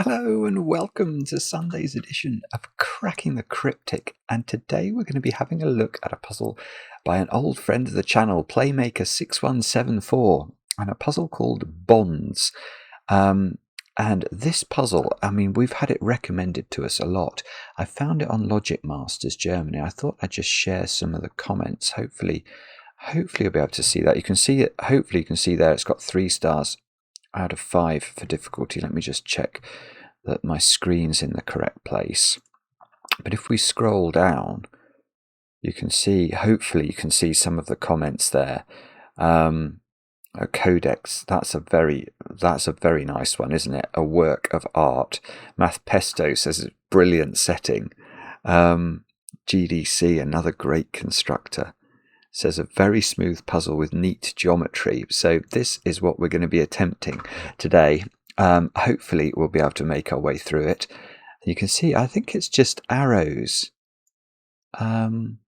Hello and welcome to Sunday's edition of Cracking the Cryptic, and today we're going to be having a look at a puzzle by an old friend of the channel, Playmaker6174, and a puzzle called Bonds. And this puzzle, I mean, we've had it recommended to us a lot. I found it on Logic Masters Germany. I thought I'd just share some of the comments. Hopefully you'll be able to see that. You can see it. Hopefully you can see there it's got 3 stars out of 5 for difficulty. Let me just check that my screen's in the correct place. But if we scroll down, you can see, hopefully you can see some of the comments there. Codex, that's a very nice one, isn't it? A work of art. Math Pesto says it's brilliant setting. GDC, another great constructor, says a very smooth puzzle with neat geometry. So this is what we're going to be attempting today. Hopefully we'll be able to make our way through it. You can see, I think it's just arrows. Arrows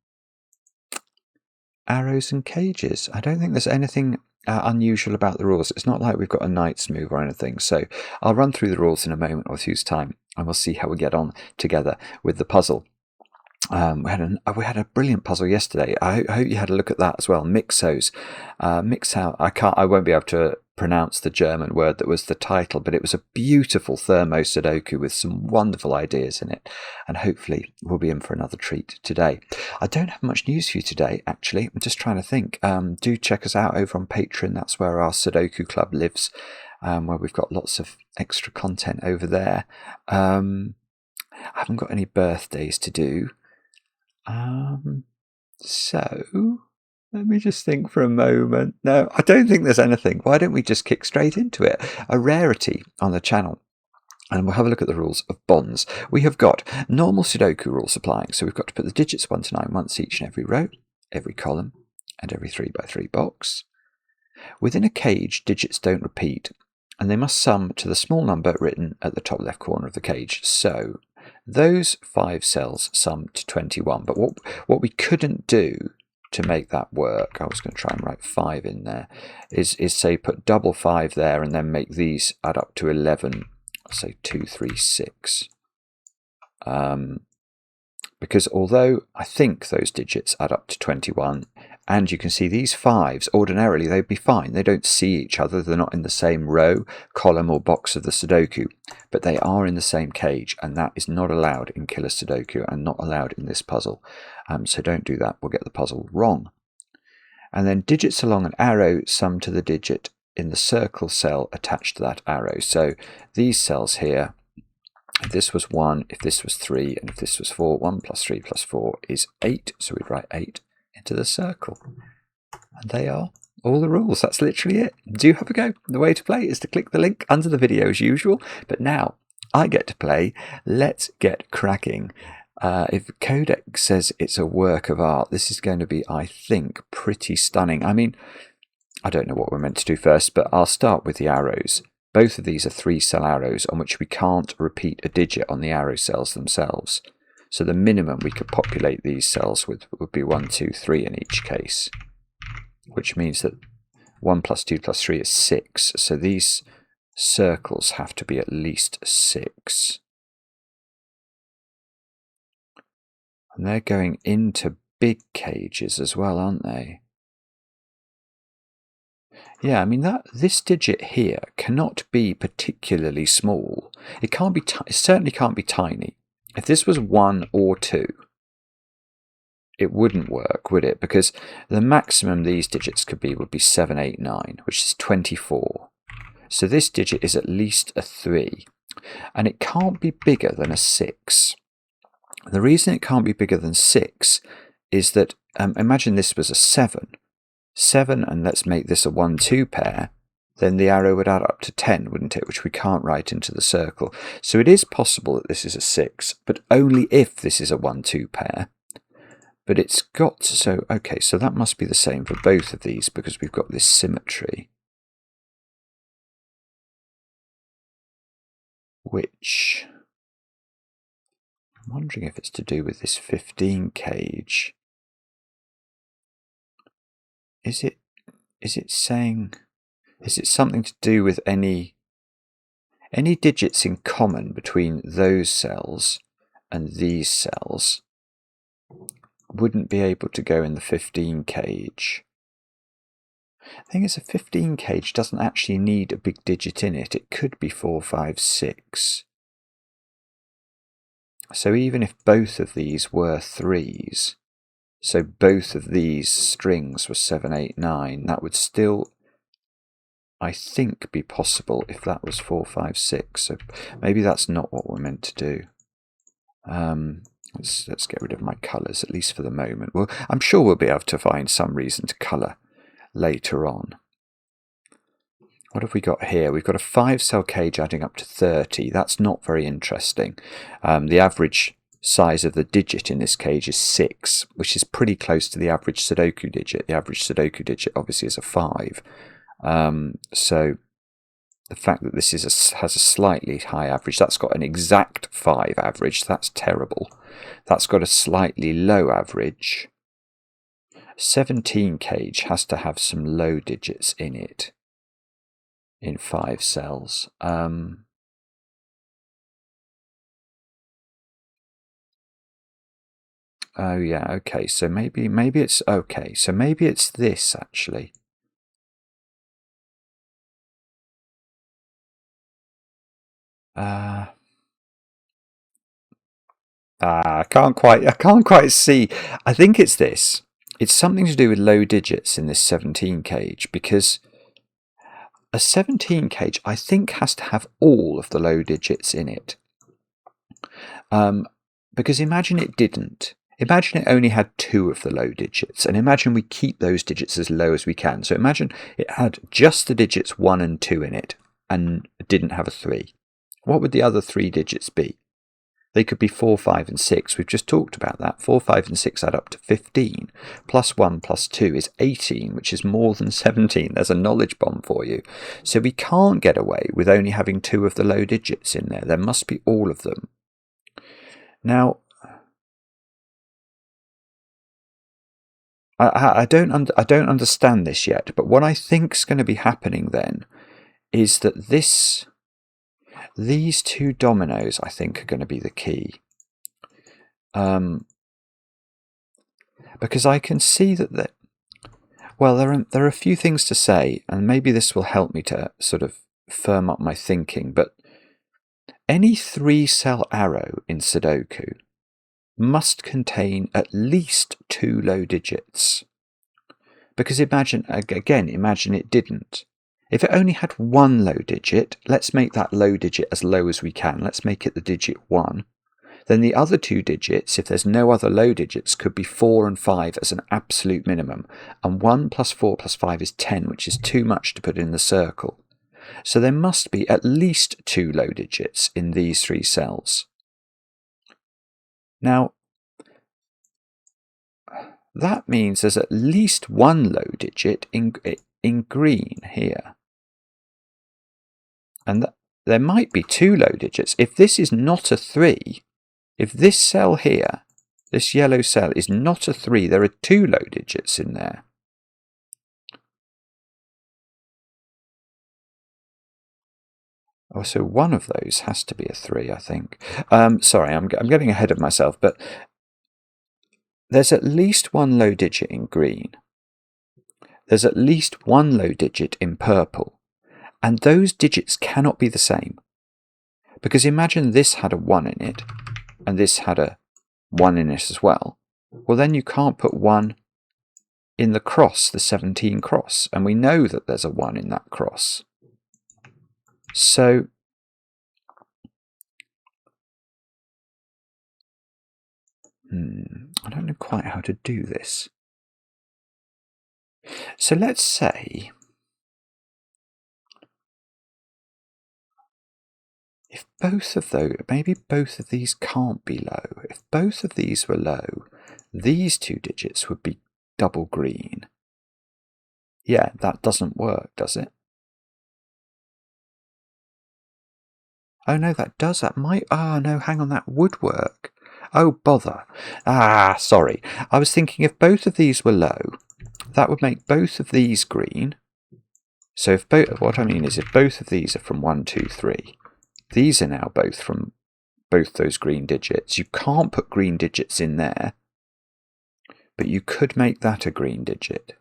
and cages. I don't think there's anything unusual about the rules. It's not like we've got a knight's move or anything. So I'll run through the rules in a moment or two's time, and we'll see how we get on together with the puzzle. We had a brilliant puzzle yesterday. I hope you had a look at that as well. Mixos. I won't be able to pronounce the German word that was the title, but it was a beautiful thermo Sudoku with some wonderful ideas in it, and hopefully we'll be in for another treat today. I don't have much news for you today, actually. I'm just trying to think. Do check us out over on Patreon. That's where our Sudoku club lives, where we've got lots of extra content over there. I haven't got any birthdays to do. So let me just think for a moment. No, I don't think there's anything. Why don't we just kick straight into it? A rarity on the channel. And we'll have a look at the rules of Bonds. We have got normal Sudoku rules applying. So we've got to put the digits 1 to 9 once each in every row, every column, and every 3 by 3 box. Within a cage, digits don't repeat, and they must sum to the small number written at the top left corner of the cage. So those 5 cells sum to 21. But what we couldn't do to make that work, I was going to try and write 5 in there, is say put double 5 there and then make these add up to 11. Say 2, 3, 6. Because although I think those digits add up to 21, and you can see these 5s, ordinarily they'd be fine. They don't see each other. They're not in the same row, column or box of the Sudoku, but they are in the same cage, and that is not allowed in Killer Sudoku and not allowed in this puzzle. So don't do that. We'll get the puzzle wrong. And then digits along an arrow sum to the digit in the circle cell attached to that arrow. So these cells here, if this was 1, if this was 3, and if this was 4, 1 plus 3 plus 4 is 8. So we'd write 8 into the circle. And they are all the rules. That's literally it. Do have a go. The way to play is to click the link under the video as usual. But now I get to play. Let's get cracking. If Codex says it's a work of art, this is going to be, I think, pretty stunning. I mean, I don't know what we're meant to do first, but I'll start with the arrows. Both of these are 3-cell arrows on which we can't repeat a digit on the arrow cells themselves. So the minimum we could populate these cells with would be 1, 2, 3 in each case, which means that 1 plus 2 plus 3 is 6. So these circles have to be at least 6. And they're going into big cages as well, aren't they? Yeah, I mean this digit here cannot be particularly small. It can't be. It certainly can't be tiny. If this was 1 or 2, it wouldn't work, would it? Because the maximum these digits could be would be 7, 8, 9, which is 24. So this digit is at least a 3, and it can't be bigger than a 6. The reason it can't be bigger than 6 is that imagine this was a 7. 7, and let's make this a 1-2 pair, then the arrow would add up to 10, wouldn't it, which we can't write into the circle. So it is possible that this is a 6, but only if this is a 1-2 pair. But it's got, so okay, so that must be the same for both of these because we've got this symmetry, which I'm wondering if it's to do with this 15 cage. Is it saying, is it something to do with any any digits in common between those cells and these cells wouldn't be able to go in the 15 cage. The thing is, a 15 cage doesn't actually need a big digit in it. It could be 4, 5, 6. So even if both of these were 3s, so both of these strings were 7, 8, 9, that would still, I think, be possible if that was 4, 5, 6. So maybe that's not what we're meant to do. Let's get rid of my colours, at least for the moment. Well, I'm sure we'll be able to find some reason to colour later on. What have we got here? We've got a 5-cell cage adding up to 30. That's not very interesting. The average size of the digit in this cage is 6, which is pretty close to the average Sudoku digit. The average Sudoku digit obviously is a 5. So the fact that this has a slightly high average, that's got an exact 5 average, that's terrible. That's got a slightly low average. 17 cage has to have some low digits in it, in 5 cells. Oh yeah, okay, so maybe it's okay, so maybe it's this actually. I can't quite see. I think it's this. It's something to do with low digits in this 17 cage, because a 17 cage, I think, has to have all of the low digits in it. Because imagine it didn't. Imagine it only had 2 of the low digits, and imagine we keep those digits as low as we can. So imagine it had just the digits 1 and 2 in it, and didn't have a 3. What would the other 3 digits be? They could be 4, 5 and 6. We've just talked about that. 4, 5 and 6 add up to 15. Plus 1 plus 2 is 18, which is more than 17. There's a knowledge bomb for you. So we can't get away with only having 2 of the low digits in there. There must be all of them. Now, I don't understand this yet, but what I think's going to be happening then is that these 2 dominoes, I think, are going to be the key. Because I can see that well, there are a few things to say, and maybe this will help me to sort of firm up my thinking, but any 3-cell arrow in Sudoku must contain at least 2 low digits. Because imagine it didn't. If it only had 1 low digit, let's make that low digit as low as we can. Let's make it the digit 1. Then the other 2 digits, if there's no other low digits, could be 4 and 5 as an absolute minimum. And 1 plus 4 plus 5 is 10, which is too much to put in the circle. So there must be at least 2 low digits in these 3 cells. Now, that means there's at least 1 low digit in green here. And there might be 2 low digits. If this is not a 3, if this cell here, this yellow cell, is not a 3, there are 2 low digits in there. Oh, so one of those has to be a 3, I think. Sorry, I'm getting ahead of myself, but there's at least 1 low digit in green. There's at least 1 low digit in purple. And those digits cannot be the same. Because imagine this had a 1 in it, and this had a 1 in it as well. Well, then you can't put 1 in the cross, the 17 cross. And we know that there's a 1 in that cross. So I don't know quite how to do this. So let's say if both of those, maybe both of these can't be low. If both of these were low, these 2 digits would be double green. Yeah, that doesn't work, does it? Oh no, that does. That might. Ah, no, hang on, that would work. Oh, bother. Sorry. I was thinking if both of these were low, that would make both of these green. So if what I mean is if both of these are from 1, 2, 3, These are now both from both those green digits. You can't put green digits in there, but you could make that a green digit.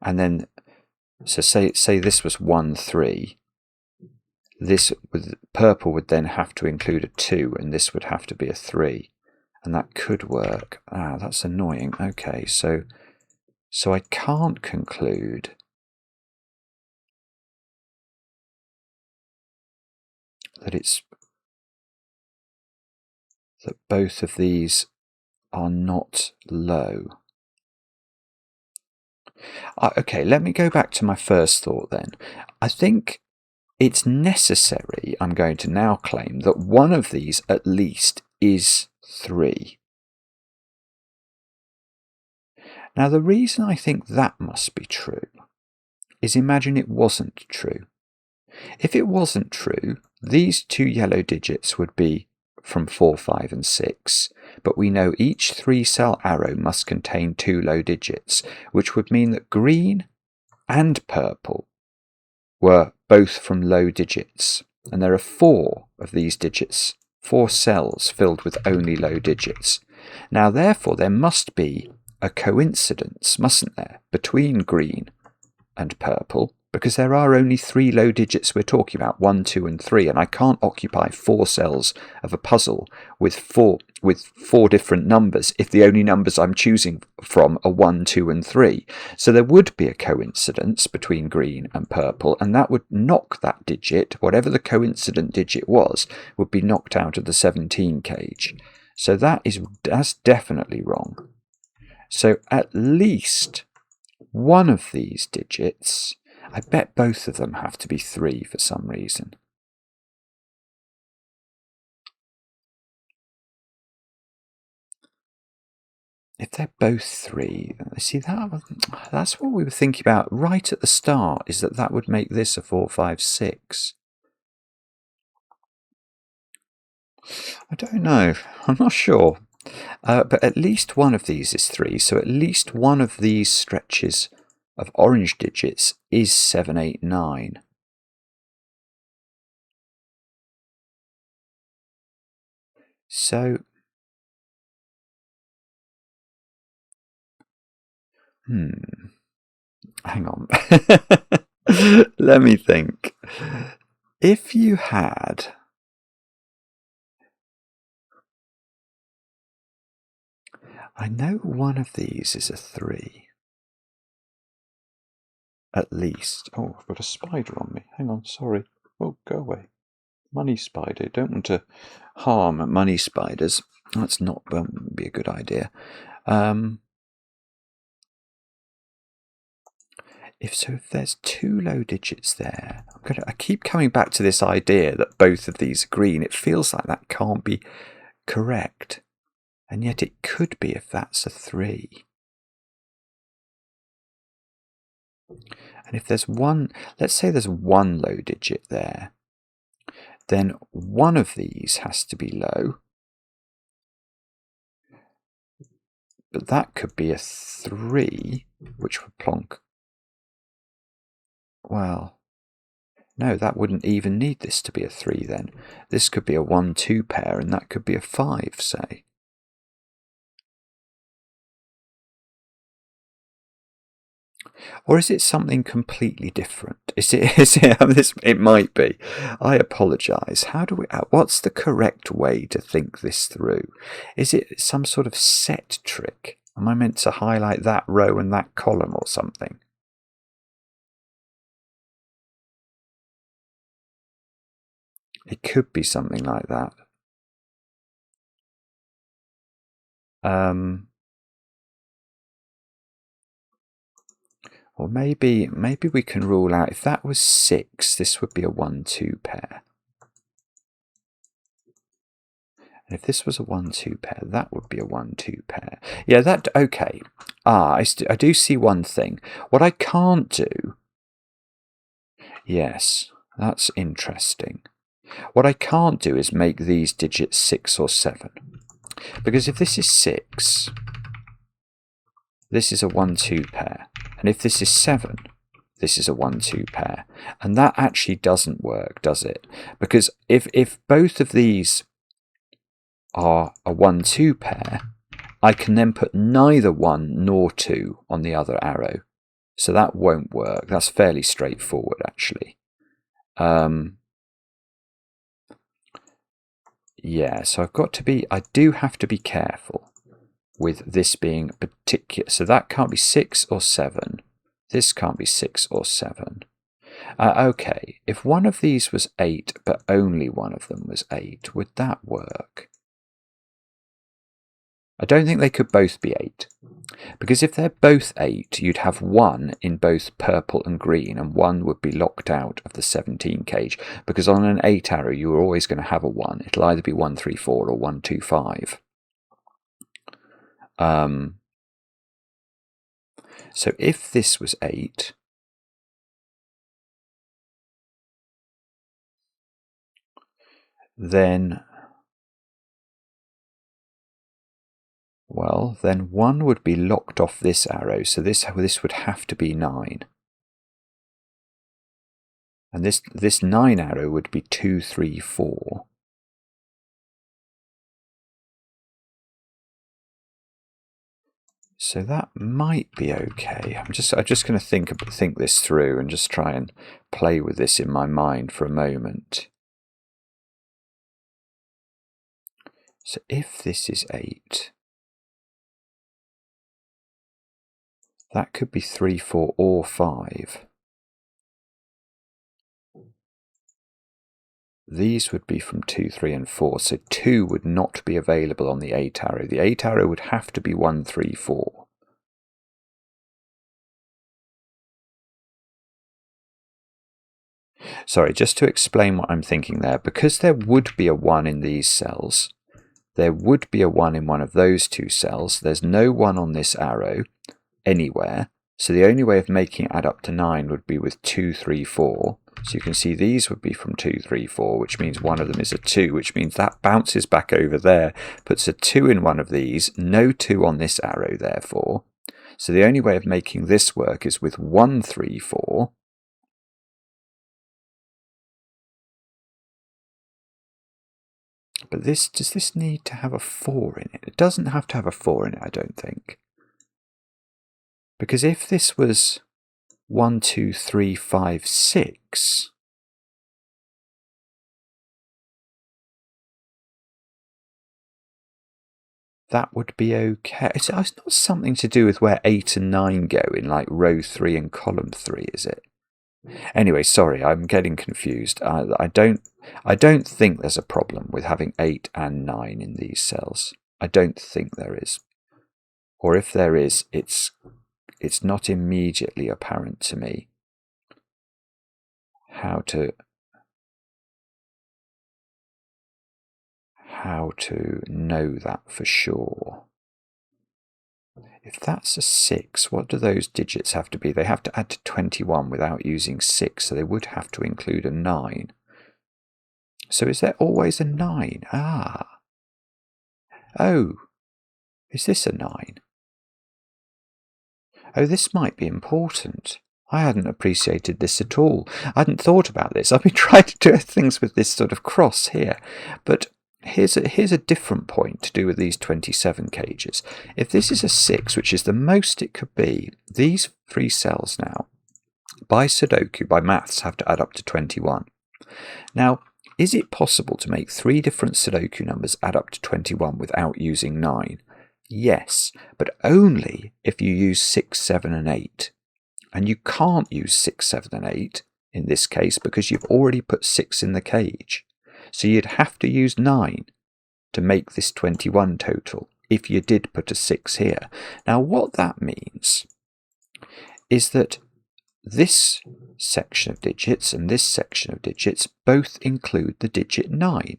And then, so say this was 1, 3. This with purple would then have to include a 2, and this would have to be a 3. And that could work. Ah, that's annoying. Okay, so I can't conclude that that both of these are not low. Okay, let me go back to my first thought then. I think it's necessary, I'm going to now claim, that one of these at least is 3. Now, the reason I think that must be true is imagine it wasn't true. If it wasn't true, these 2 yellow digits would be from 4, 5 and 6, but we know each 3-cell arrow must contain 2 low digits, which would mean that green and purple were both from low digits, and there are 4 of these digits, 4 cells filled with only low digits. Now, therefore, there must be a coincidence, mustn't there, between green and purple, because there are only 3 low digits we're talking about, 1, 2 and 3, and I can't occupy 4 cells of a puzzle with four different numbers if the only numbers I'm choosing from are 1, 2 and 3. So there would be a coincidence between green and purple, and that would knock that digit, whatever the coincident digit was, would be knocked out of the 17 cage. So that's definitely wrong. So at least one of these digits, I bet both of them have to be 3 for some reason. If they're both 3, see, that's what we were thinking about right at the start, is that would make this a 4, 5, 6. I don't know. I'm not sure. But at least one of these is 3, so at least one of these stretches of orange digits is 7, 8, 9. So, hang on. Let me think. If you had... I know one of these is a 3. At least. Oh, I've got a spider on me. Hang on, sorry. Oh, go away. Money spider. Don't want to harm money spiders. That's not be a good idea. If there's 2 low digits there, I keep coming back to this idea that both of these are green. It feels like that can't be correct, and yet it could be if that's a 3. And if there's one, let's say there's 1 low digit there, then one of these has to be low. But that could be a 3, which would plonk. Well, no, that wouldn't even need this to be a 3 then. This could be a 1, 2 pair, and that could be a 5, say. Or is it something completely different? It might be. I apologise. What's the correct way to think this through? Is it some sort of set trick? Am I meant to highlight that row and that column or something? It could be something like that. Or maybe we can rule out, if that was 6, this would be a 1, 2 pair. And if this was a 1, 2 pair, that would be a 1, 2 pair. Yeah, okay. I do see one thing. What I can't do... Yes, that's interesting. What I can't do is make these digits 6 or 7. Because if this is 6, this is a 1, 2 pair. And if this is 7, this is a 1-2 pair. And that actually doesn't work, does it? Because if both of these are a 1-2 pair, I can then put neither 1 nor 2 on the other arrow. So that won't work. That's fairly straightforward, actually. Yeah, so I do have to be careful with this being particular. So that can't be 6 or 7. This can't be 6 or 7. Okay, if one of these was 8, but only one of them was 8, would that work? I don't think they could both be 8. Because if they're both 8, you'd have 1 in both purple and green, and 1 would be locked out of the 17 cage. Because on an 8 arrow, you're always going to have a 1. It'll either be 1, 3, 4 or 1, 2, 5. So if this was 8, then 1 would be locked off this arrow, so this would have to be 9. And this 9 arrow would be 2, 3, 4. So that might be okay. I'm just going to think this through and just try and play with this in my mind for a moment. So if this is 8, that could be 3, 4 or 5. These would be from 2, 3 and 4, so 2 would not be available on the 8 arrow. The 8 arrow would have to be 1, 3, 4. Sorry, just to explain what I'm thinking there, because there would be a 1 in these cells, there would be a 1 in one of those 2 cells. There's no 1 on this arrow anywhere, so the only way of making it add up to 9 would be with 2, 3, 4. So you can see these would be from 2, 3, 4, which means one of them is a 2, which means that bounces back over there, puts a 2 in one of these, no 2 on this arrow, therefore. So the only way of making this work is with 1, 3, 4. But does this need to have a 4 in it? It doesn't have to have a 4 in it, I don't think. Because if this was 1, 2, 3, 5, 6, that would be okay. It's not something to do with where 8 and 9 go in like row 3 and column 3, is it? Anyway, sorry, I'm getting confused. I don't think there's a problem with having 8 and 9 in these cells. I don't think there is. Or if there is, it's not immediately apparent to me how to know that for sure. If that's a 6, what do those digits have to be? They have to add to 21 without using 6, so they would have to include a 9. So is there always a 9? Ah. Oh, is this a 9? Oh, this might be important. I hadn't appreciated this at all. I hadn't thought about this. I've been trying to do things with this sort of cross here. But here's a different point to do with these 27 cages. If this is a 6, which is the most it could be, these 3 cells now, by Sudoku, by maths, have to add up to 21. Now, is it possible to make 3 different Sudoku numbers add up to 21 without using 9? Yes, but only if you use 6, 7 and 8. And you can't use 6, 7 and 8 in this case because you've already put 6 in the cage. So you'd have to use 9 to make this 21 total if you did put a 6 here. Now what that means is that this section of digits and this section of digits both include the digit 9.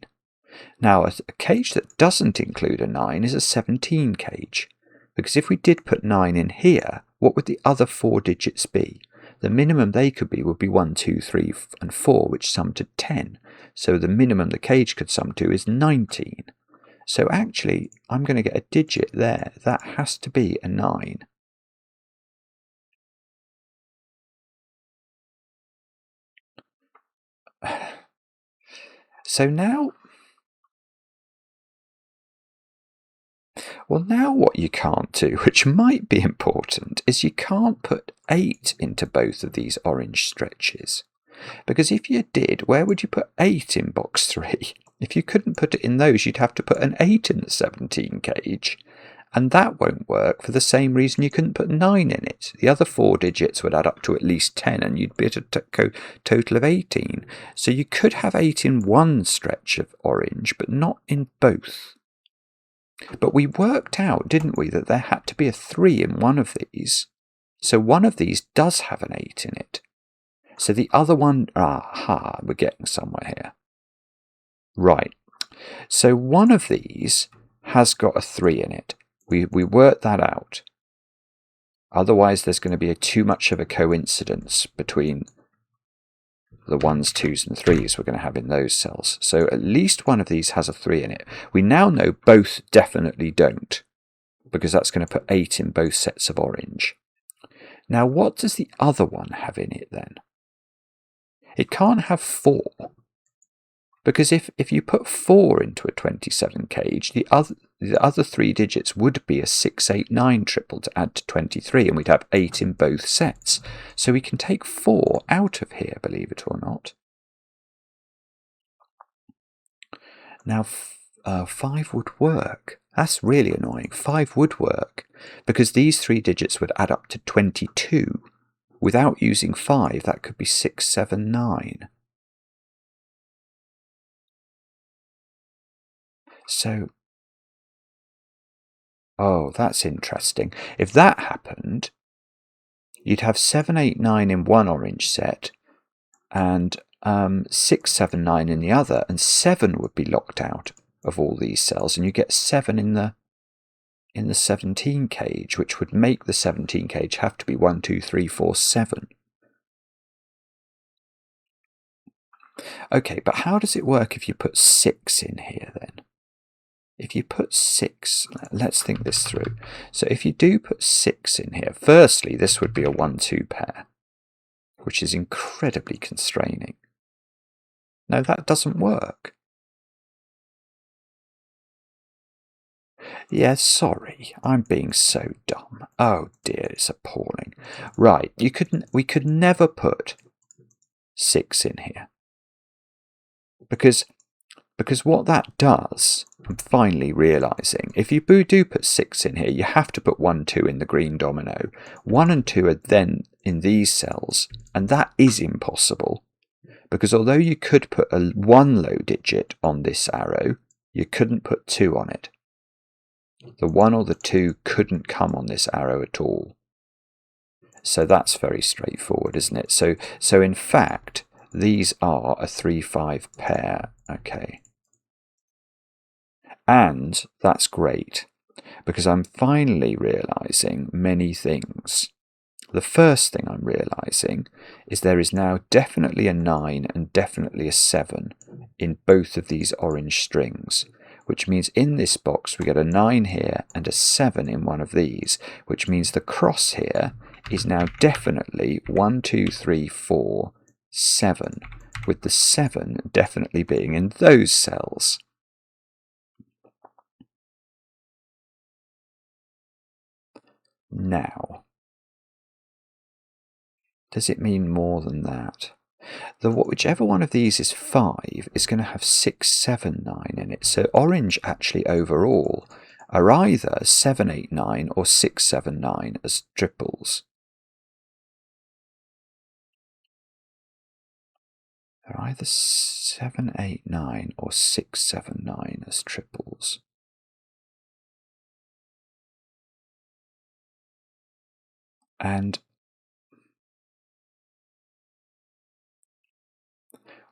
Now, a cage that doesn't include a 9 is a 17 cage, because if we did put 9 in here, what would the other 4 digits be? The minimum they could be would be 1, 2, 3 and 4, which sum to 10. So the minimum the cage could sum to is 19. So actually, I'm going to get a digit there. That has to be a 9. So now, well, now what you can't do, which might be important, is you can't put 8 into both of these orange stretches. Because if you did, where would you put 8 in box 3? If you couldn't put it in those, you'd have to put an 8 in the 17 cage. And that won't work for the same reason you couldn't put 9 in it. The other 4 digits would add up to at least 10, and you'd be at a total of 18. So you could have 8 in one stretch of orange, but not in both. But we worked out, didn't we, that there had to be a 3 in one of these. So one of these does have an 8 in it. So the other one, we're getting somewhere here. Right. So one of these has got a 3 in it. We worked that out. Otherwise, there's going to be too much of a coincidence between the 1s, 2s, and 3s we're going to have in those cells. So at least one of these has a 3 in it. We now know both definitely don't, because that's going to put 8 in both sets of orange. Now, what does the other one have in it then? It can't have 4. Because if you put 4 into a 27 cage, the other 3 digits would be a 6, 8, 9 triple to add to 23, and we'd have 8 in both sets. So we can take 4 out of here, believe it or not. Now, 5 would work. That's really annoying. 5 would work, because these 3 digits would add up to 22. Without using 5, that could be 6, 7, 9. So, oh, that's interesting. If that happened, you'd have 7, 8, 9 in one orange set, and 6, 7, 9 in the other, and 7 would be locked out of all these cells, and you get 7 in the 17 cage, which would make the 17 cage have to be 1, 2, 3, 4, 7. Okay, but how does it work if you put 6 in here then? If you put 6, let's think this through. So if you do put 6 in here, firstly, this would be a 1-2 pair, which is incredibly constraining. No, that doesn't work. Yeah, sorry, I'm being so dumb. Oh dear, it's appalling. Right, we could never put 6 in here. Because what that does, I'm finally realising, if you do put 6 in here, you have to put 1, 2 in the green domino. 1 and 2 are then in these cells, and that is impossible. Because although you could put a 1 low digit on this arrow, you couldn't put 2 on it. The 1 or the 2 couldn't come on this arrow at all. So that's very straightforward, isn't it? So in fact, these are a 3-5 pair. Okay. And that's great, because I'm finally realising many things. The first thing I'm realising is there is now definitely a 9 and definitely a 7 in both of these orange strings, which means in this box we get a 9 here and a 7 in one of these, which means the cross here is now definitely 1, 2, 3, 4, 7, with the 7 definitely being in those cells. Now, does it mean more than that? Whichever one of these is 5 is going to have 6, 7, 9 in it. So orange actually overall are either 7, 8, 9 or 6, 7, 9 as triples. They're either 7, 8, 9 or 6, 7, 9 as triples. And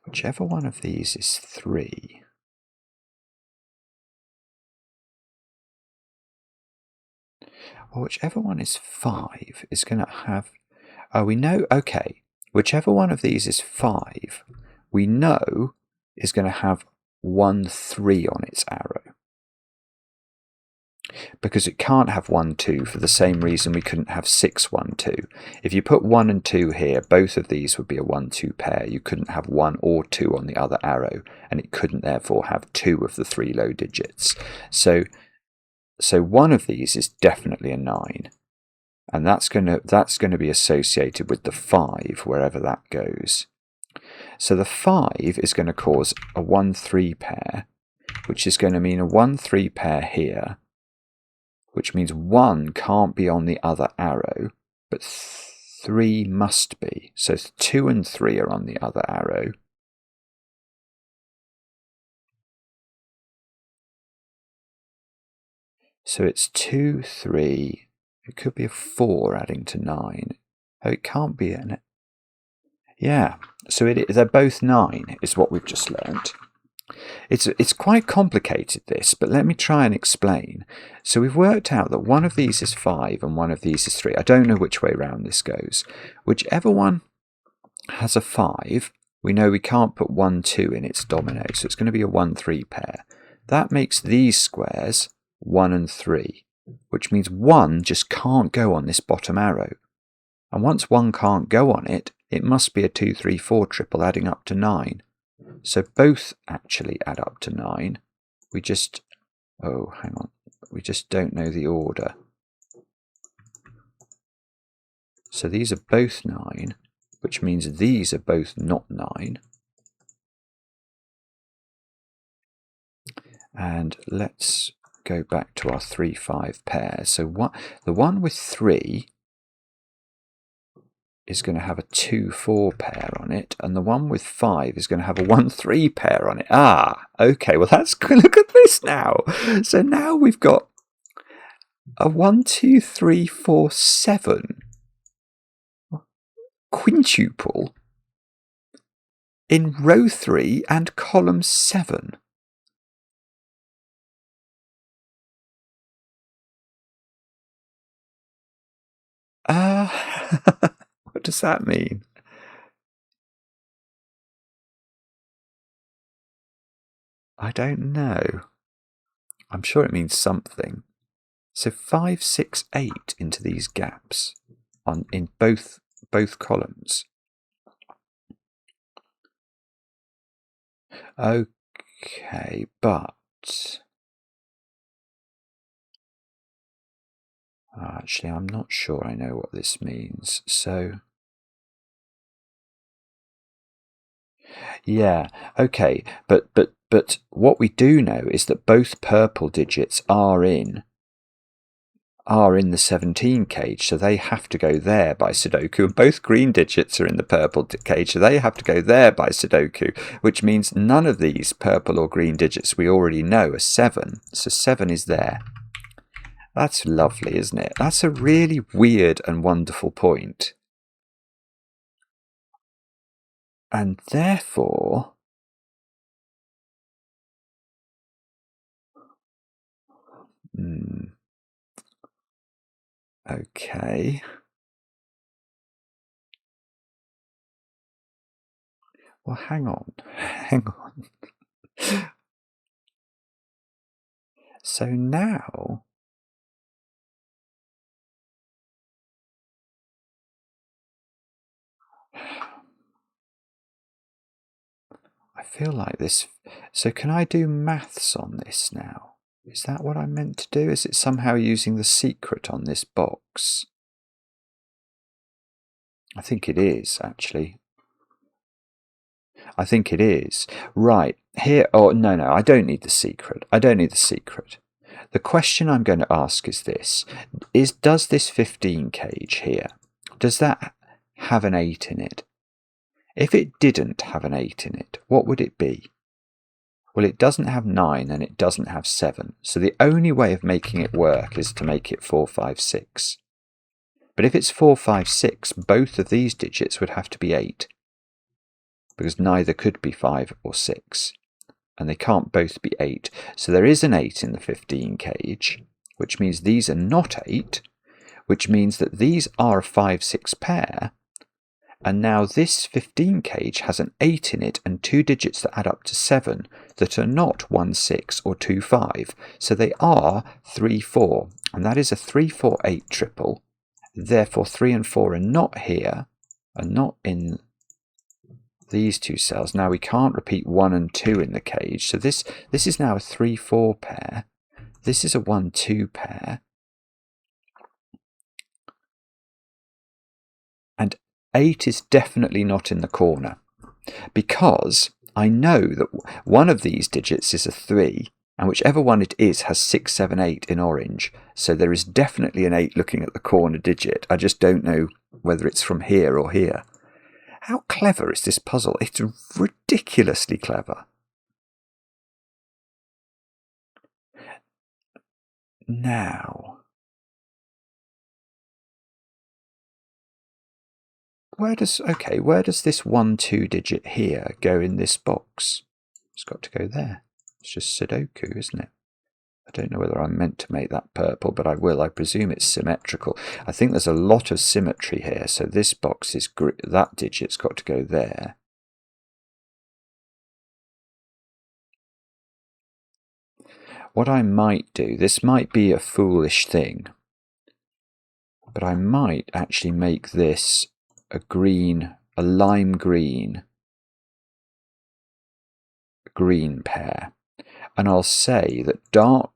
whichever one of these is 3, or whichever one is 5 is going to have... Oh, we know... Okay, whichever one of these is 5, we know is going to have 1, 3 on its arrow. because it can't have 1, 2 for the same reason we couldn't have 6, 1, 2. If you put 1 and 2 here, both of these would be a 1, 2 pair. You couldn't have 1 or 2 on the other arrow, and it couldn't therefore have 2 of the 3 low digits. So one of these is definitely a 9, and that's going to be associated with the 5 wherever that goes. So the 5 is going to cause a 1, 3 pair, which is going to mean a 1, 3 pair here, which means 1 can't be on the other arrow, but 3 must be. So 2 and 3 are on the other arrow. So it's 2, 3, it could be a 4 adding to 9. Oh, it can't be an... Yeah, so they're both 9, is what we've just learnt. It's quite complicated, this, but let me try and explain. So we've worked out that one of these is 5 and one of these is 3. I don't know which way round this goes. Whichever one has a 5, we know we can't put 1, 2 in its domino, so it's going to be a 1, 3 pair. That makes these squares 1 and 3, which means 1 just can't go on this bottom arrow. And once 1 can't go on it, it must be a 2, 3, 4 triple adding up to 9. So both actually add up to 9. We just... oh, hang on. We just don't know the order. So these are both 9, which means these are both not 9. And let's go back to our 3, 5 pair. So the one with 3 is going to have a 2, 4 pair on it, and the one with 5 is going to have a 1, 3 pair on it. Ah, okay, well that's good. Look at this now. So now we've got a 1, 2, 3, 4, 7 quintuple in row 3 and column 7. What does that mean? I don't know. I'm sure it means something. So 5, 6, 8 into these gaps in both columns. Okay, but actually I'm not sure I know what this means. So yeah, okay, but what we do know is that both purple digits are in the 17 cage, so they have to go there by Sudoku, and both green digits are in the purple cage, so they have to go there by Sudoku, which means none of these purple or green digits we already know are 7, so 7 is there. That's lovely, isn't it? That's a really weird and wonderful point. And therefore, okay. Well, hang on. So now I feel like this. So can I do maths on this now? Is that what I meant to do? Is it somehow using the secret on this box? I think it is, actually. I think it is. Right, here, oh, no, I don't need the secret. I don't need the secret. The question I'm going to ask is this. Does this 15 cage here, does that have an 8 in it? If it didn't have an 8 in it, what would it be? Well, it doesn't have 9 and it doesn't have 7. So the only way of making it work is to make it 4, 5, 6. But if it's 4, 5, 6, both of these digits would have to be 8. Because neither could be 5 or 6. And they can't both be 8. So there is an 8 in the 15 cage, which means these are not 8, which means that these are a 5, 6 pair, And now this 15 cage has an 8 in it and 2 digits that add up to 7 that are not 1, 6 or 2, 5. So they are 3, 4. And that is a 3, 4, 8 triple. Therefore 3 and 4 are not here, are not in these two cells. Now we can't repeat 1 and 2 in the cage. So this is now a 3, 4 pair. This is a 1, 2 pair. And 8 is definitely not in the corner, because I know that one of these digits is a 3, and whichever one it is has 6, 7, 8 in orange. So there is definitely an 8 looking at the corner digit. I just don't know whether it's from here or here. How clever is this puzzle? It's ridiculously clever. Now, where does this 1, 2 digit here go in this box? It's got to go there. It's just Sudoku, isn't it? I don't know whether I'm meant to make that purple, but I will. I presume it's symmetrical. I think there's a lot of symmetry here, so this box is that digit's got to go there. What I might do, this might be a foolish thing, but I might actually make this a lime green pair. And I'll say that dark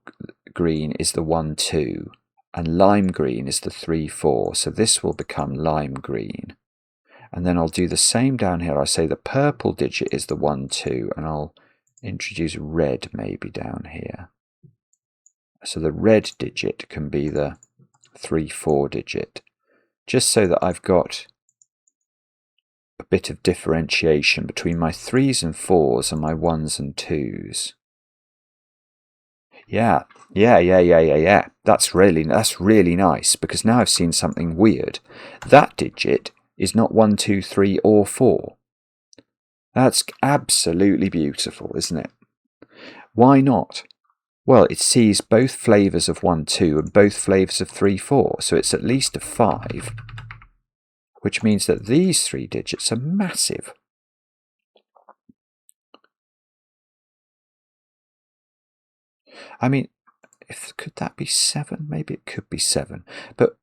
green is the 1, 2, and lime green is the 3, 4. So this will become lime green. And then I'll do the same down here. I'll say the purple digit is the 1, 2, and I'll introduce red maybe down here. So the red digit can be the 3, 4 digit, just so that I've got a bit of differentiation between my 3s and 4s and my 1s and 2s. Yeah. That's really nice, because now I've seen something weird. That digit is not 1, 2, 3 or 4. That's absolutely beautiful, isn't it? Why not? Well, it sees both flavours of 1, 2 and both flavours of 3, 4, so it's at least a 5, which means that these 3 digits are massive. I mean, could that be 7? Maybe it could be 7. But,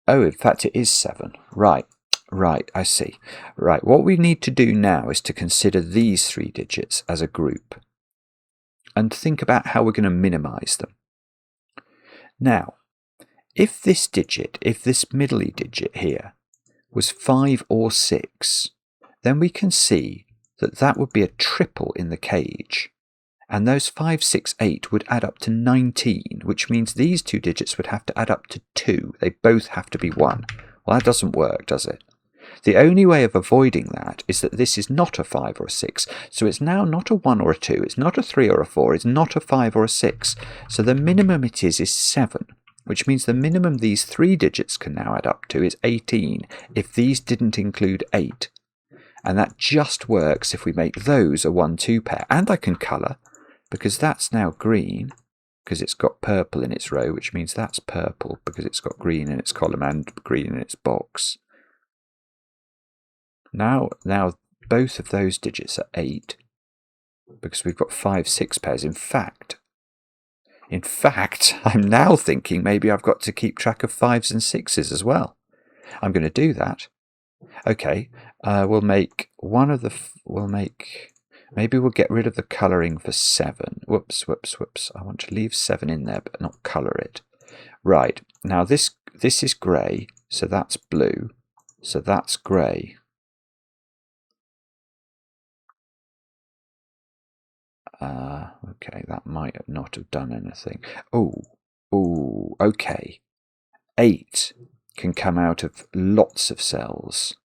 oh, in fact, it is 7. Right, I see. Right, what we need to do now is to consider these 3 digits as a group and think about how we're going to minimise them. Now, if this middly digit here, was 5 or 6, then we can see that that would be a triple in the cage. And those 5, 6, 8 would add up to 19, which means these 2 digits would have to add up to 2. They both have to be 1. Well, that doesn't work, does it? The only way of avoiding that is that this is not a 5 or a 6. So it's now not a 1 or a 2. It's not a 3 or a 4. It's not a 5 or a 6. So the minimum it is 7, which means the minimum these 3 digits can now add up to is 18 if these didn't include 8. And that just works if we make those a 1, 2 pair. And I can colour, because that's now green, because it's got purple in its row, which means that's purple because it's got green in its column and green in its box. Now both of those digits are 8, because we've got 5, 6 pairs. In fact, I'm now thinking maybe I've got to keep track of 5s and 6s as well. I'm going to do that. Okay, we'll make maybe we'll get rid of the colouring for 7. Whoops. I want to leave 7 in there but not colour it. Right, now this is grey, so that's blue, so that's grey. Okay, that might not have done anything. Oh, okay. 8 can come out of lots of cells.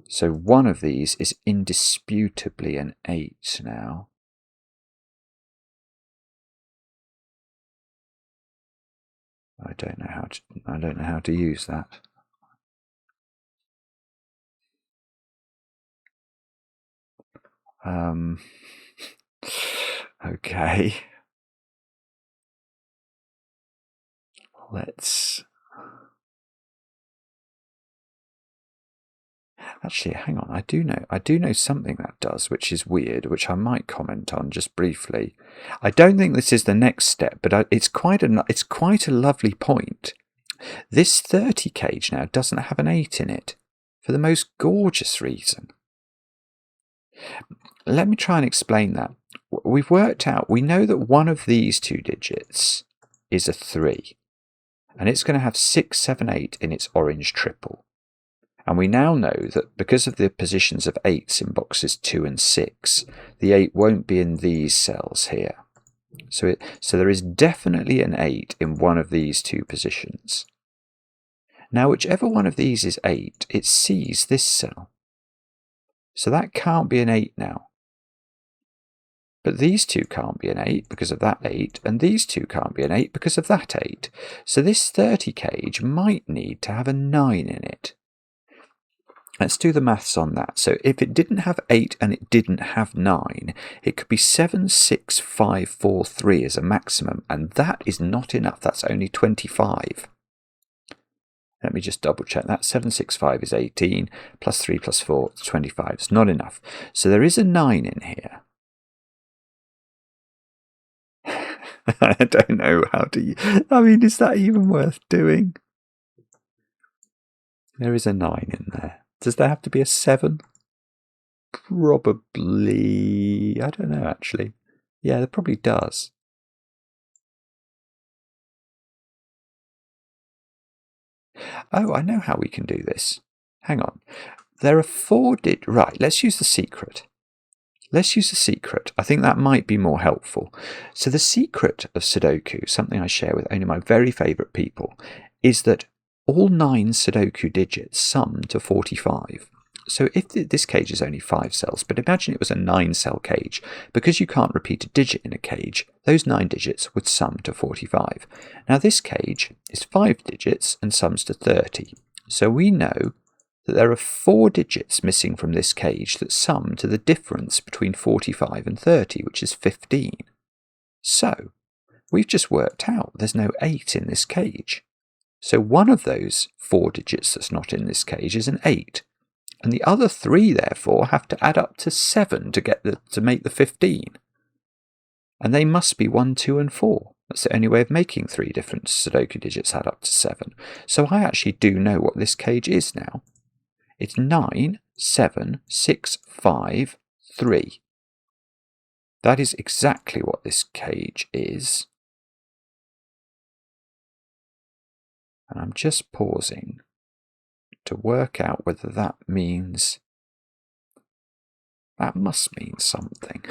So one of these is indisputably an 8 now. I don't know how to use that. Okay. Let's Actually, hang on, I do know something that does, which is weird, which I might comment on just briefly. I don't think this is the next step, but it's quite a lovely point. This 30 cage now doesn't have an 8 in it, for the most gorgeous reason. Let me try and explain that. We've worked out, we know that one of these two digits is a 3, and it's going to have 6, 7, 8 in its orange triple. And we now know that because of the positions of 8s in boxes 2 and 6, the 8 won't be in these cells here. So there is definitely an 8 in one of these two positions. Now, whichever one of these is 8, it sees this cell. So that can't be an 8 now. But these two can't be an 8 because of that 8, and these two can't be an 8 because of that 8. So this 30 cage might need to have a 9 in it. Let's do the maths on that. So if it didn't have 8 and it didn't have 9, it could be 7, 6, 5, 4, 3 as a maximum, and that is not enough. That's only 25. Let me just double check that. 7, 6, 5 is 18, plus 3 plus 4 is 25. It's not enough. So there is a 9 in here. I don't know how to... I mean, is that even worth doing? There is a 9 in there. Does there have to be a 7? Probably. I don't know, actually. Yeah, there probably does. Oh, I know how we can do this. Hang on. There are 4 Right, let's use the secret. Let's use the secret. I think that might be more helpful. So the secret of Sudoku, something I share with only my very favourite people, is that all 9 Sudoku digits sum to 45. So if this cage is only 5 cells, but imagine it was a 9-cell cage, because you can't repeat a digit in a cage, those 9 digits would sum to 45. Now this cage is 5 digits and sums to 30. So we know that there are 4 digits missing from this cage that sum to the difference between 45 and 30, which is 15. So we've just worked out there's no 8 in this cage. So one of those 4 digits that's not in this cage is an 8. And the other 3, therefore, have to add up to 7 to make the 15. And they must be 1, 2, and 4. That's the only way of making 3 different Sudoku digits add up to 7. So I actually do know what this cage is now. It's 9, 7, 6, 5, 3. That is exactly what this cage is. And I'm just pausing to work out whether that means... That must mean something.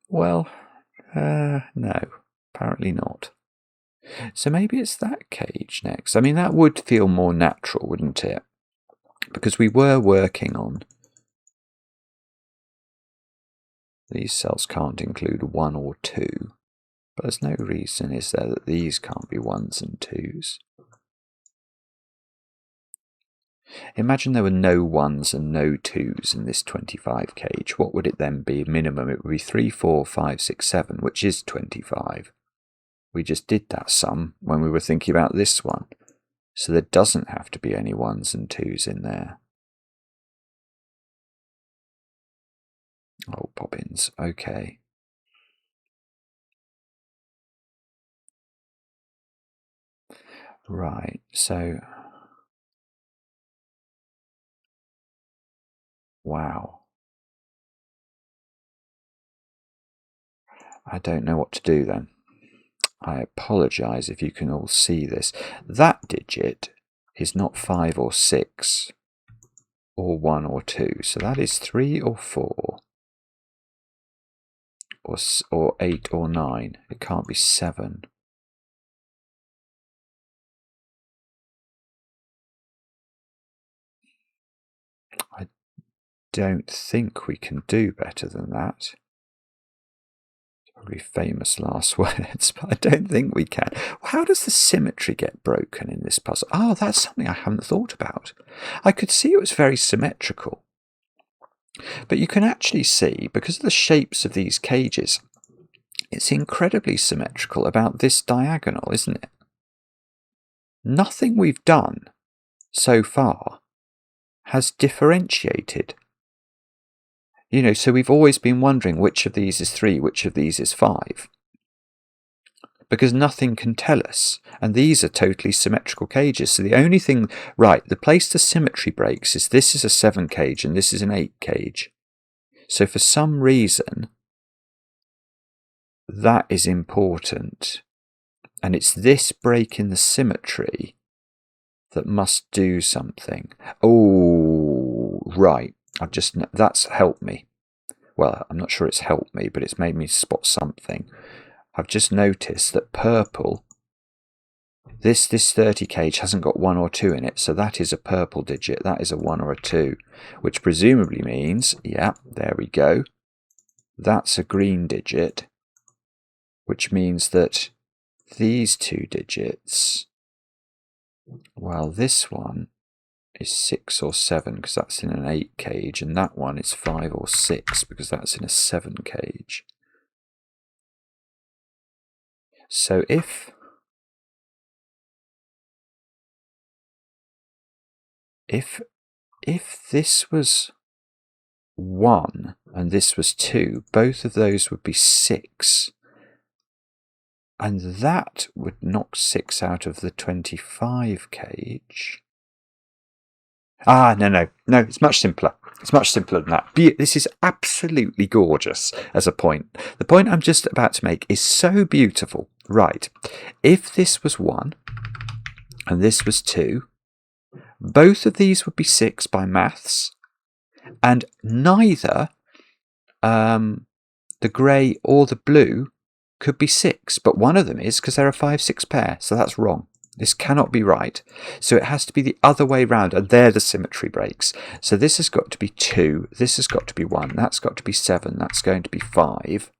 Well, no, apparently not. So maybe it's that cage next. I mean, that would feel more natural, wouldn't it? Because we were working on... These cells can't include 1 or 2. But there's no reason, is there, that these can't be 1s and 2s? Imagine there were no 1s and no 2s in this 25 cage. What would it then be? Minimum, it would be 3, 4, 5, 6, 7, which is 25. We just did that sum when we were thinking about this one. So there doesn't have to be any 1s and 2s in there. Oh, bobbins. Okay. Right, so... Wow. I don't know what to do then. I apologise if you can all see this. That digit is not 5 or 6 or 1 or 2. So that is 3 or 4 or 8 or 9. It can't be 7. I don't think we can do better than that. Probably famous last words, but I don't think we can. How does the symmetry get broken in this puzzle? Oh, that's something I haven't thought about. I could see it was very symmetrical. But you can actually see, because of the shapes of these cages, it's incredibly symmetrical about this diagonal, isn't it? nothing we've done so far has differentiated. You know, so we've always been wondering which of these is 3, which of these is 5. Because nothing can tell us. And these are totally symmetrical cages. So the only thing, right, the place the symmetry breaks is this is a 7 cage and this is an 8 cage. So for some reason, that is important. And it's this break in the symmetry that must do something. Oh, right. That's helped me. Well, I'm not sure it's helped me, but it's made me spot something. I've just noticed that purple, this 30 cage hasn't got 1 or 2 in it, so that is a purple digit. That is a 1 or a 2, which presumably means, yeah, there we go. That's a green digit, which means that these 2 digits, well, this one is 6 or 7 because that's in an 8 cage, and that one is 5 or 6 because that's in a 7 cage. So if this was 1 and this was 2, both of those would be 6. And that would knock 6 out of the 25 cage. No, it's much simpler. It's much simpler than that. This is absolutely gorgeous as a point. The point I'm just about to make is so beautiful. Right, if this was 1 and this was 2, both of these would be 6 by maths, and neither the grey or the blue could be 6, but one of them is because they're a 5-6 pair, so that's wrong. This cannot be right. So it has to be the other way round, and they're the symmetry breaks. So this has got to be 2, this has got to be 1, that's got to be 7, that's going to be 5.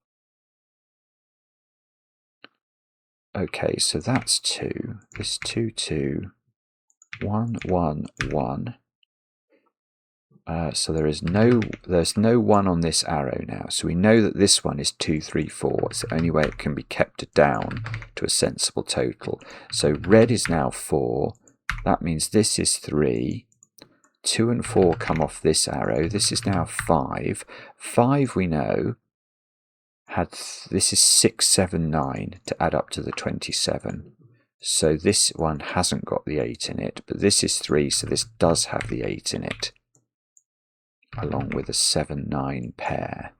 Okay, so that's 2, this 2, 2, 1, 1, 1. So there's no 1 on this arrow now. So we know that this one is 2, 3, 4. It's the only way it can be kept down to a sensible total. So red is now 4. That means this is 3. 2 and 4 come off this arrow. This is now 5. 5 we know this is 6, 7, 9 to add up to the 27. So this one hasn't got the 8 in it, but this is 3, so this does have the 8 in it, along with a 7-9 pair.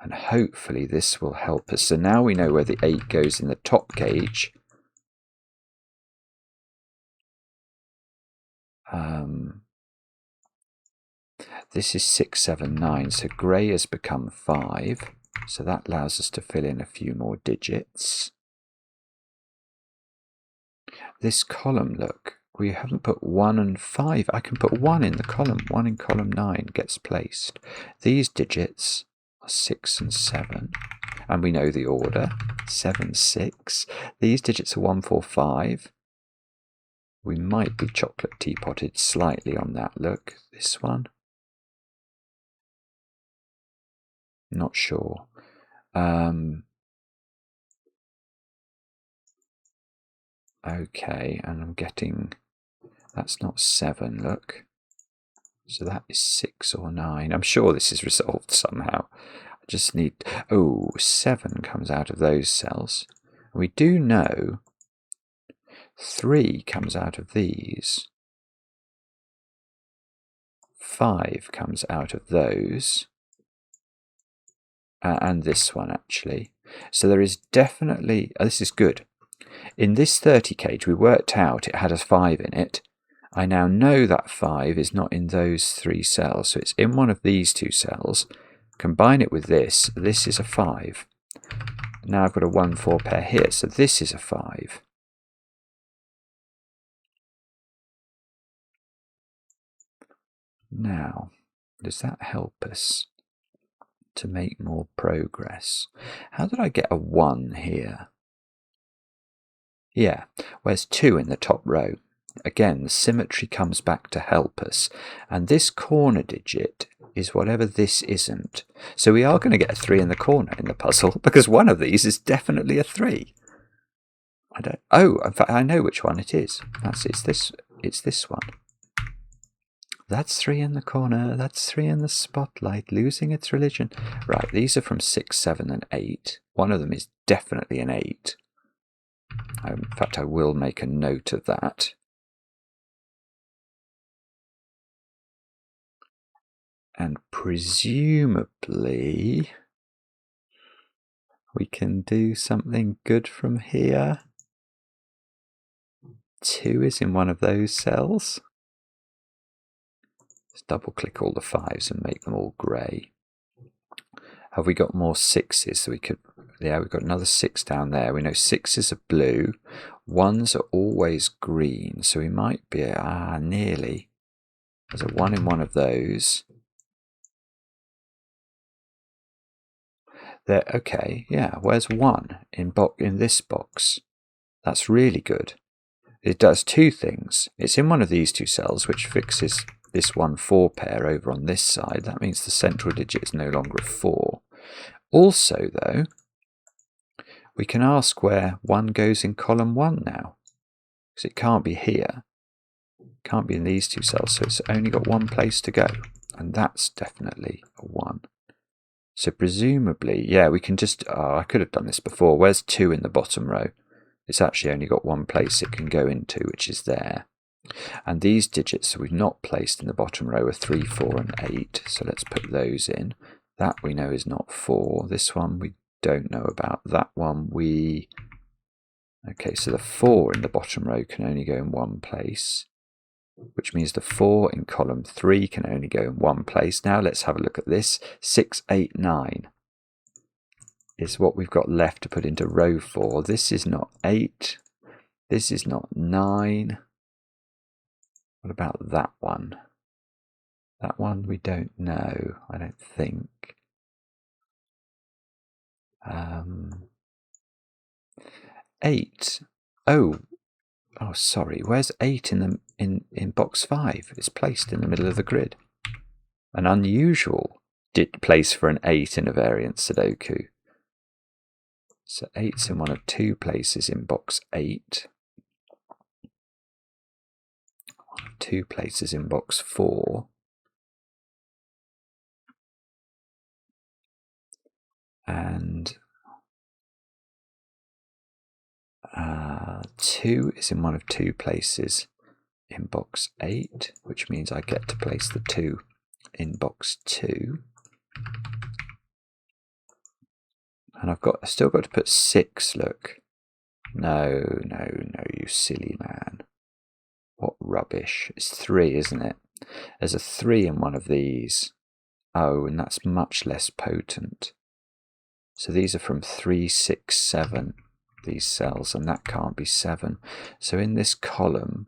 And hopefully this will help us. So now we know where the 8 goes in the top cage. This is 6, 7, 9, so grey has become 5. So that allows us to fill in a few more digits. This column, look, we haven't put 1 and 5. I can put 1 in the column. 1 in column 9 gets placed. These digits are 6 and 7. And we know the order. 7, 6. These digits are 1, 4, 5. We might be chocolate teapotted slightly on that. Look, this one. Not sure. Okay, and I'm getting, that's not 7, look. So that is 6 or 9. I'm sure this is resolved somehow. I just need, 7 comes out of those cells. We do know 3 comes out of these. 5 comes out of those. And this one, actually. So there is definitely, this is good. In this 30 cage, we worked out it had a 5 in it. I now know that 5 is not in those 3 cells, so it's in one of these 2 cells. Combine it with this is a 5. Now I've got a 1, 4 pair here, so this is a 5. Now, does that help us to make more progress? How did I get a 1 here? Yeah, where's 2 in the top row? Again, the symmetry comes back to help us. And this corner digit is whatever this isn't. So we are going to get a 3 in the corner in the puzzle, because one of these is definitely a 3. I don't. Oh, in fact, I know which one it is. It's this one. That's 3 in the corner. That's 3 in the spotlight, losing its religion. Right, these are from 6, 7, and 8. One of them is definitely an 8. In fact, I will make a note of that. And presumably we can do something good from here. 2 is in one of those cells. Let's double click all the 5s and make them all grey. Have we got more 6s? So we could, yeah, we've got another 6 down there. We know 6s are blue. 1s are always green. So we might be, nearly. There's a 1 in one of those. There, okay, yeah, where's 1 in this box? That's really good. It does 2 things. It's in one of these 2 cells, which fixes this 1 4 pair over on this side. That means the central digit is no longer a 4. Also, though, we can ask where 1 goes in column 1 now, because it can't be here. It can't be in these 2 cells, so it's only got 1 place to go, and that's definitely a 1. So presumably, yeah, we can just, I could have done this before. Where's 2 in the bottom row? It's actually only got 1 place it can go into, which is there. And these digits we've not placed in the bottom row are 3, 4, and 8. So let's put those in. That we know is not 4. This one we don't know about. That one we... Okay, so the 4 in the bottom row can only go in 1 place, which means the 4 in column 3 can only go in 1 place. Now let's have a look at this. 6, 8, 9 is what we've got left to put into row 4. This is not 8. This is not 9. What about that one? That one we don't know, I don't think. 8. Oh, sorry. Where's 8 in box 5? It's placed in the middle of the grid. An unusual place for an 8 in a variant Sudoku. So 8's in one of 2 places in box 8. 1 of 2 places in box 4. And 2 is in one of 2 places in box 8, which means I get to place the 2 in box 2. And I've still got to put 6, look. No, you silly man. What rubbish. It's 3, isn't it? There's a 3 in one of these. Oh, and that's much less potent. So these are from 3, 6, 7, these cells, and that can't be 7. So in this column,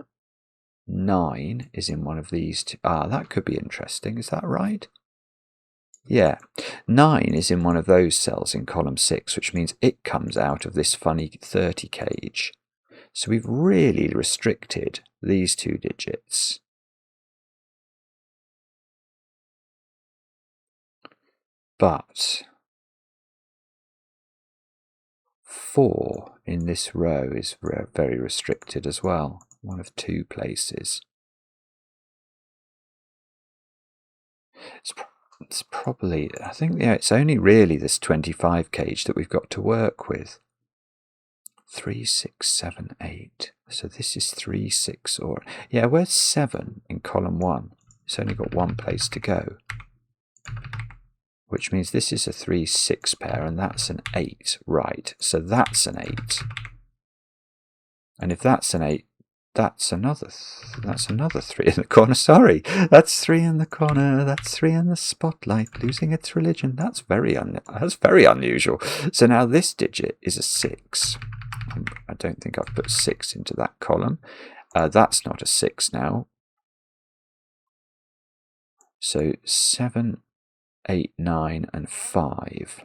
9 is in one of these 2. That could be interesting. Is that right? Yeah, 9 is in one of those cells in column 6, which means it comes out of this funny 30 cage. So we've really restricted these 2 digits. But 4 in this row is very restricted as well, one of 2 places. It's probably, I think, yeah, it's only really this 25 cage that we've got to work with. 3, 6, 7, 8. So this is 3, 6, or... Yeah, where's 7 in column 1? It's only got 1 place to go. Which means this is a 3, 6 pair, and that's an 8. Right, so that's an 8. And if that's an 8, that's another 3 in the corner. Sorry, that's 3 in the corner. That's 3 in the spotlight, losing its religion. That's very unusual. So now this digit is a 6. I don't think I've put 6 into that column. That's not a 6 now. So 7, 8, 9, and 5.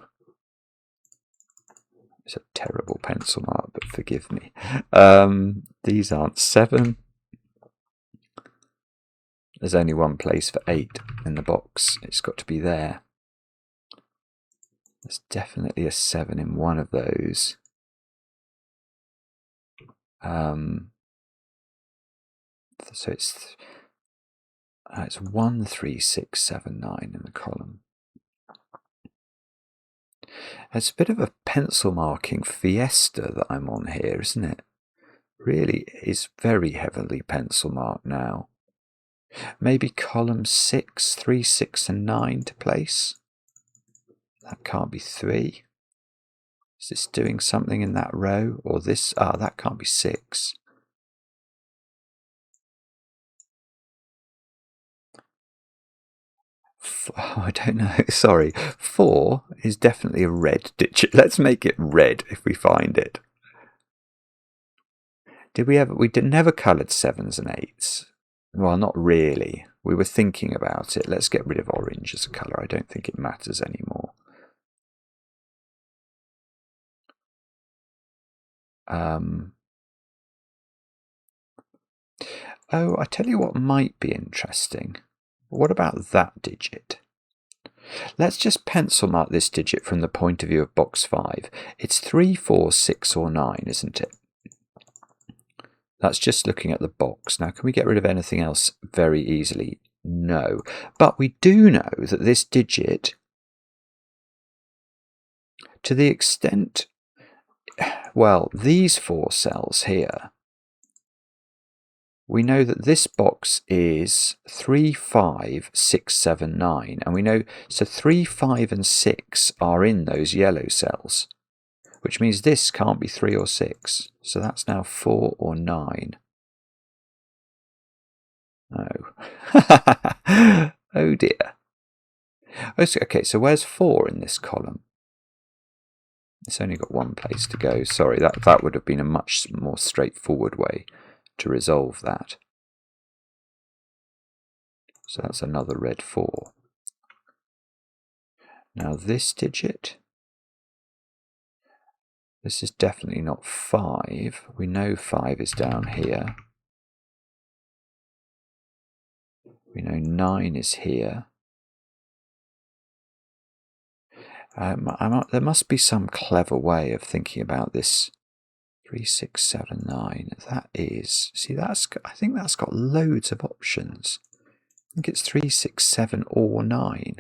It's a terrible pencil mark, but forgive me. These aren't 7. There's only 1 place for 8 in the box. It's got to be there. There's definitely a 7 in one of those. So it's 13679 in the column. It's a bit of a pencil marking fiesta that I'm on here, isn't it? Really is very heavily pencil marked now. Maybe column 6, 3, 6 and 9 to place. That can't be 3. Is this doing something in that row? Or this? That can't be 6. I don't know. Sorry. 4 is definitely a red digit. Let's make it red if we find it. Did we ever? We never coloured 7s and 8s. Well, not really. We were thinking about it. Let's get rid of orange as a colour. I don't think it matters anymore. Oh, I tell you what might be interesting. What about that digit? Let's just pencil mark this digit from the point of view of box 5. It's 3, 4, 6 or 9, isn't it? That's just looking at the box. Now, can we get rid of anything else very easily? No. But we do know that this digit, to the extent, well, these 4 cells here, we know that this box is 3, 5, 6, 7, 9. And we know, so 3, 5 and 6 are in those yellow cells, which means this can't be 3 or 6. So that's now 4 or 9. Oh. Oh dear. Okay, so where's 4 in this column? It's only got one place to go. Sorry, that would have been a much more straightforward way to resolve that. So that's another red 4. Now this digit, this is definitely not 5. We know 5 is down here. We know 9 is here. There must be some clever way of thinking about this. 3, 6, 7, 9. That is, see, I think that's got loads of options. I think it's 3, 6, 7 or 9.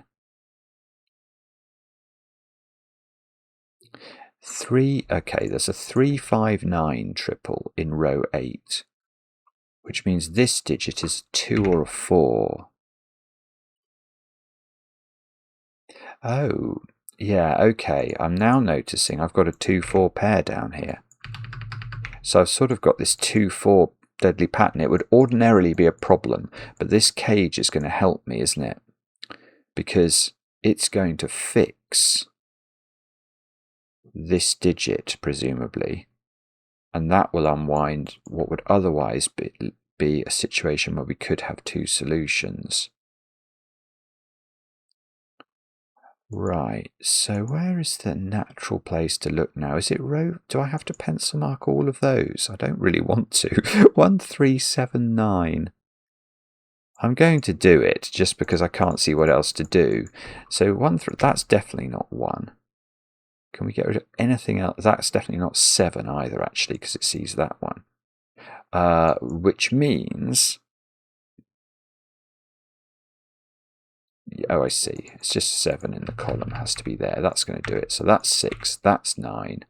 3, okay, there's a 3, 5, 9 triple in row 8, which means this digit is a 2 or a 4. Oh, yeah, okay, I'm now noticing I've got a 2-4 pair down here. So I've sort of got this 2-4 deadly pattern. It would ordinarily be a problem, but this cage is going to help me, isn't it? Because it's going to fix this digit, presumably, and that will unwind what would otherwise be a situation where we could have 2 solutions. Right, so where is the natural place to look now? Is it row? Do I have to pencil mark all of those? I don't really want to. 1, 3, 7, 9. I'm going to do it just because I can't see what else to do. So 1, 3, that's definitely not 1. Can we get rid of anything else? That's definitely not 7 either, actually, because it sees that one. Which means... Oh, I see. It's just 7 in the column has to be there. That's going to do it. So that's 6. That's 9.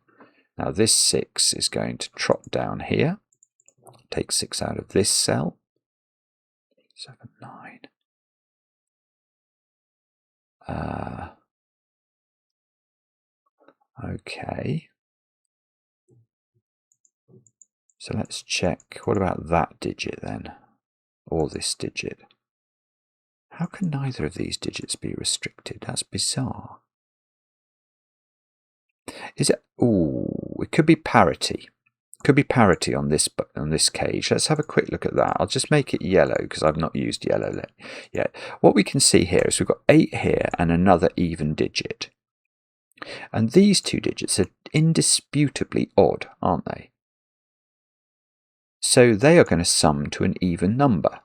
Now this 6 is going to trot down here. Take 6 out of this cell. 7, 9. Okay. So let's check. What about that digit then? Or this digit? How can neither of these digits be restricted? That's bizarre. Is it? Ooh, it could be parity. Could be parity on this cage. Let's have a quick look at that. I'll just make it yellow because I've not used yellow yet. What we can see here is we've got 8 here and another even digit. And these 2 digits are indisputably odd, aren't they? So they are going to sum to an even number.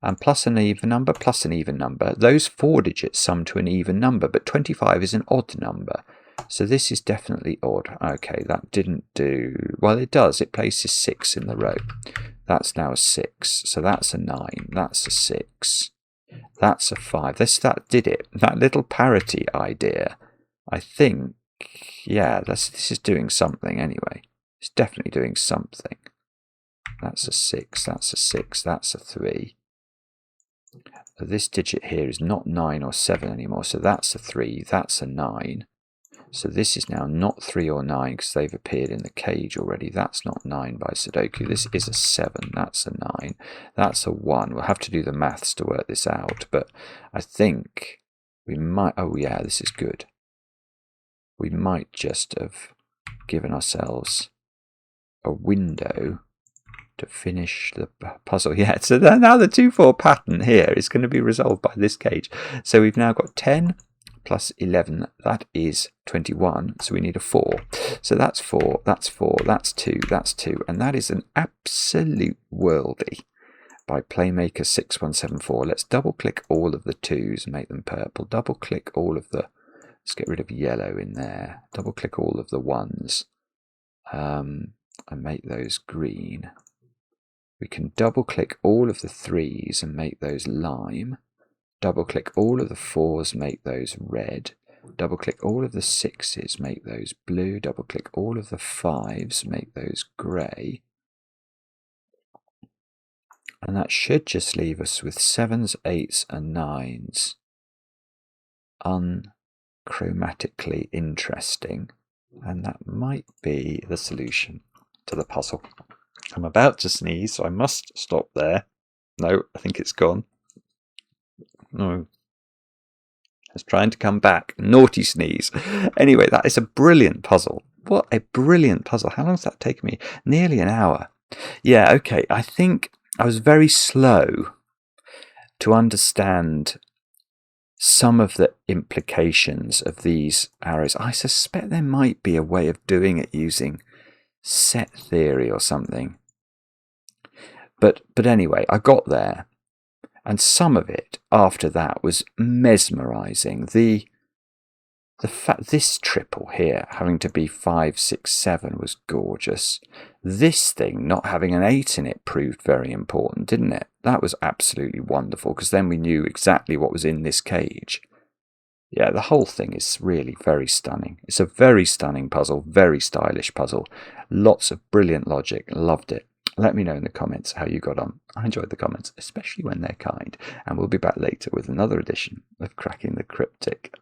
And plus an even number, plus an even number. Those 4 digits sum to an even number, but 25 is an odd number. So this is definitely odd. Okay, that didn't do... Well, it does. It places 6 in the row. That's now a 6. So that's a 9. That's a 6. That's a 5. That did it. That little parity idea, I think, yeah, this is doing something anyway. It's definitely doing something. That's a 6. That's a 6. That's a 3. This digit here is not 9 or 7 anymore, so that's a 3. That's a 9. So this is now not 3 or 9 because they've appeared in the cage already. That's not 9 by Sudoku. This is a 7. That's a 9. That's a 1. We'll have to do the maths to work this out, but I think we might... Oh yeah, this is good. We might just have given ourselves a window to finish the puzzle. Yeah, so now the 2-4 pattern here is going to be resolved by this cage. So we've now got 10 plus 11, that is 21, so we need a 4. So that's 4, that's 4, that's 2, that's 2, and that is an absolute worldie by Playmaker 6174. Let's double click all of the 2s and make them purple. Double click all of the... Let's get rid of yellow in there. Double click all of the 1s and make those green. We can double click all of the 3s and make those lime. Double click all of the 4s, make those red. Double click all of the 6s, make those blue. Double click all of the 5s, make those grey. And that should just leave us with 7s, 8s and 9s. Unchromatically interesting. And that might be the solution to the puzzle. I'm about to sneeze, so I must stop there. No, I think it's gone. No. It's trying to come back. Naughty sneeze. Anyway, that is a brilliant puzzle. What a brilliant puzzle. How long has that taken me? Nearly an hour. Yeah, okay. I think I was very slow to understand some of the implications of these arrows. I suspect there might be a way of doing it using set theory or something. But anyway, I got there. And some of it after that was mesmerizing. The fact this triple here having to be 5, 6, 7 was gorgeous. This thing not having an 8 in it proved very important, didn't it? That was absolutely wonderful because then we knew exactly what was in this cage. Yeah, the whole thing is really very stunning. It's a very stunning puzzle, very stylish puzzle. Lots of brilliant logic. Loved it. Let me know in the comments how you got on. I enjoyed the comments, especially when they're kind. And we'll be back later with another edition of Cracking the Cryptic.